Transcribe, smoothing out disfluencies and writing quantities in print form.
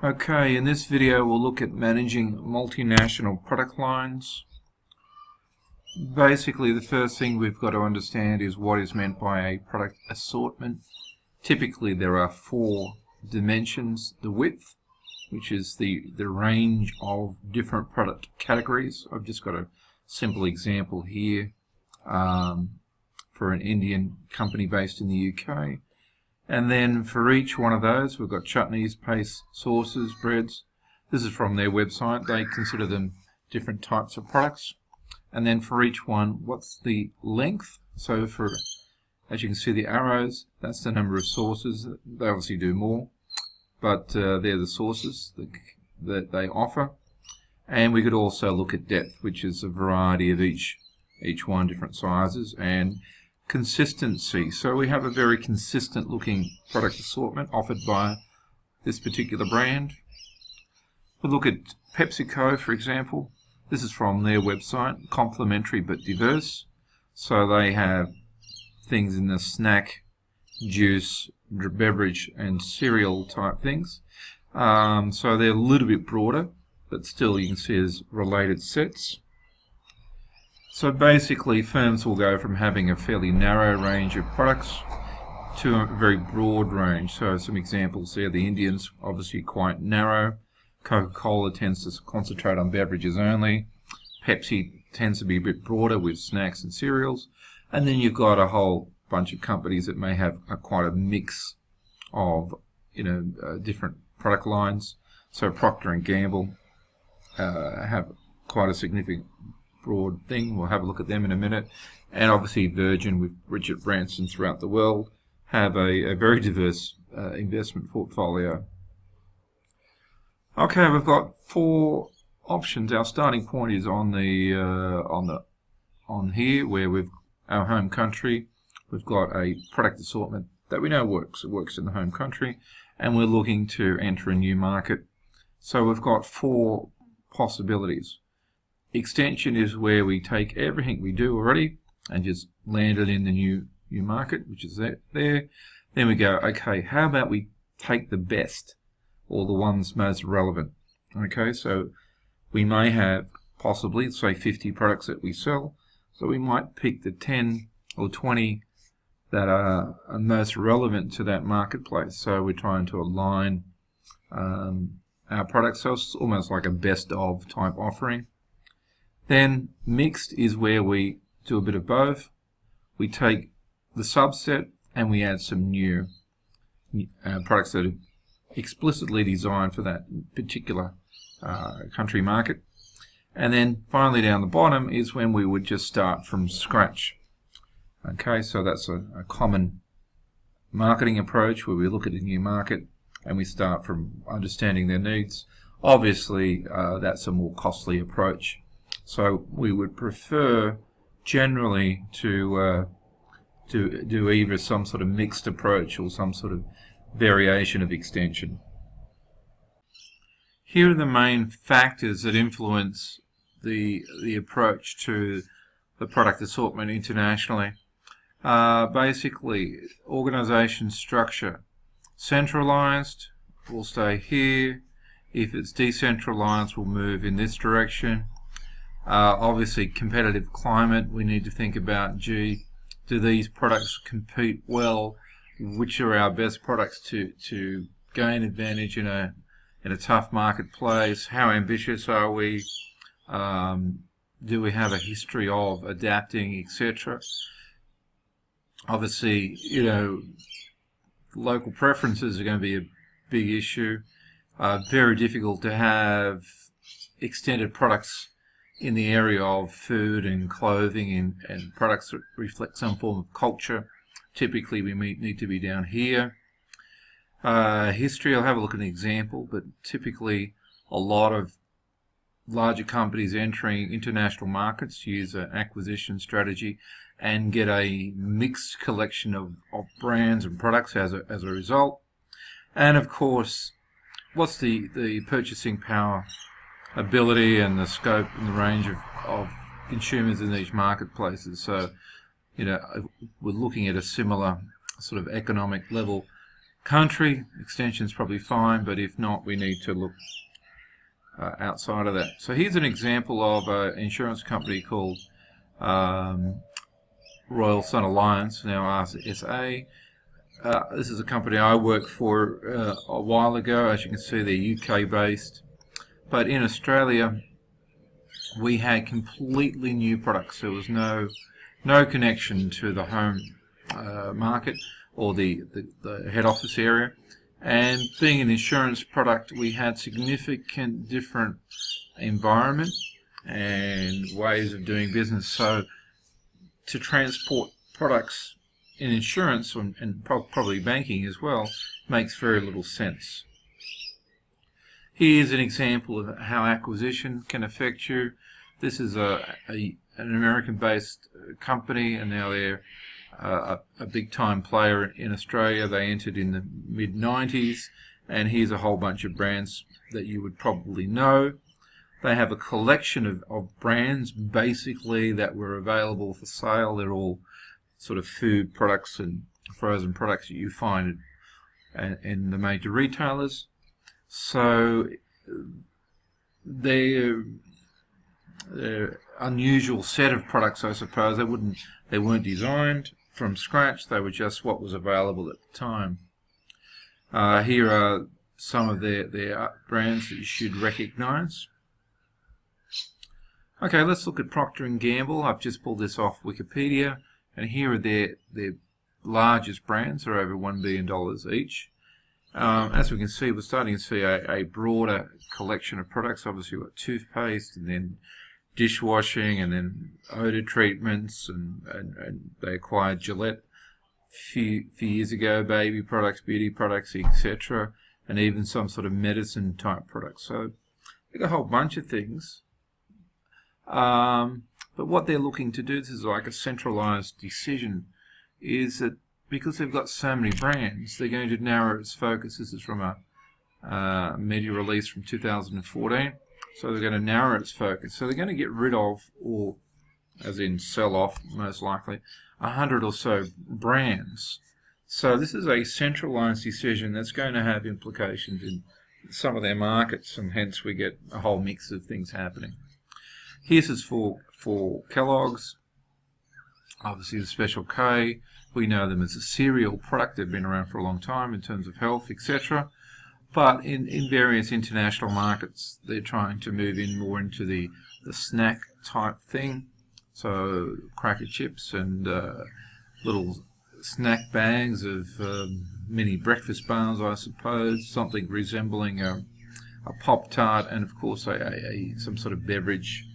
Okay, in this video we'll look at managing multinational product lines. Basically, the first thing we've got to understand is what is meant by a product assortment. Typically there are four dimensions: the width, which is the range of different product categories. I've just got a simple example here for an Indian company based in the UK. And then for each one of those, we've got chutneys, paste, sauces, breads. This is from their website. They consider them different types of products. And then for each one, what's the length? So for, as you can see, the arrows, that's the number of sauces. They obviously do more, but they're the sauces that they offer. And we could also look at depth, which is a variety of each one, different sizes, and consistency. So we have a very consistent looking product assortment offered by this particular brand. We look at PepsiCo, for example. This is from their website, complementary but diverse. So they have things in the snack, juice, beverage and cereal type things. So they're a little bit broader, but still you can see there's related sets. So basically firms will go from having a fairly narrow range of products to a very broad range. So some examples there: the Indians, obviously quite narrow. Coca-Cola tends to concentrate on beverages only. Pepsi tends to be a bit broader with snacks and cereals. And then you've got a whole bunch of companies that may have quite a mix of different product lines. So Procter & Gamble have quite a significant broad thing. We'll have a look at them in a minute. And obviously Virgin, with Richard Branson throughout the world, have a very diverse investment portfolio. Okay, we've got four options. Our starting point is on here, where we've our home country. We've got a product assortment that we know works. It works in the home country, and we're looking to enter a new market. So we've got four possibilities. Extension is where we take everything we do already and just land it in the new market, which is there. Then we go, okay, how about we take the best, or the ones most relevant? Okay, so we may have possibly, say, 50 products that we sell, so we might pick the 10 or 20 that are most relevant to that marketplace. So we're trying to align our products, so it's almost like a best of type offering. Then mixed is where we do a bit of both. We take the subset and we add some new products that are explicitly designed for that particular country market. And then finally down the bottom is when we would just start from scratch. Okay, so that's a common marketing approach, where we look at a new market and we start from understanding their needs. Obviously that's a more costly approach. So we would prefer generally to do either some sort of mixed approach or some sort of variation of extension. Here are the main factors that influence the approach to the product assortment internationally. Basically, organization structure. Centralized will stay here. If it's decentralized, we'll move in this direction. Obviously, competitive climate, we need to think about, do these products compete well? Which are our best products to gain advantage in a tough marketplace? How ambitious are we? Do we have a history of adapting, etc.? Obviously, local preferences are going to be a big issue. Very difficult to have extended products in the area of food and clothing and products that reflect some form of culture. Typically we need to be down here. History, I'll have a look at an example, but typically a lot of larger companies entering international markets use an acquisition strategy and get a mixed collection of brands and products as a result. And of course, what's the purchasing power, ability and the scope and the range of consumers in these marketplaces? So we're looking at a similar sort of economic level country, extension is probably fine, but if not, we need to look outside of that. So here's an example of an insurance company called Royal Sun Alliance, now RSA. This is a company I worked for a while ago. As you can see, they're UK based, but in Australia we had completely new products. There was no connection to the home market or the head office area, and being an insurance product, we had significant different environment and ways of doing business. So to transport products in insurance and probably banking as well makes very little sense. Here's an example of how acquisition can affect you. This is an American-based company, and now they're a big-time player in Australia. They entered in the mid-90s, and here's a whole bunch of brands that you would probably know. They have a collection of brands, basically, that were available for sale. They're all sort of food products and frozen products that you find in the major retailers. So they're unusual set of products, I suppose. They weren't designed from scratch. They were just what was available at the time. Here are some of their brands that you should recognize. Okay, let's look at Procter & Gamble. I've just pulled this off Wikipedia, and here are their largest brands. They're over $1 billion each. As we can see, we're starting to see a broader collection of products. Obviously, we've got toothpaste, and then dishwashing, and then odor treatments, and they acquired Gillette a few years ago, baby products, beauty products, etc., and even some sort of medicine type products. So they've got a whole bunch of things. But what they're looking to do, this is like a centralized decision, is that because they've got so many brands, they're going to narrow its focus. This is from a media release from 2014. So they're going to narrow its focus. So they're going to get rid of, or as in sell off most likely, 100 or so brands. So this is a centralized decision that's going to have implications in some of their markets, and hence we get a whole mix of things happening. Here's is for Kellogg's, obviously the Special K. We know them as a cereal product. They've been around for a long time in terms of health, etc. But in various international markets, they're trying to move in more into the snack type thing. So cracker chips and little snack bags of mini breakfast bars, I suppose, something resembling a Pop-Tart, and of course some sort of beverage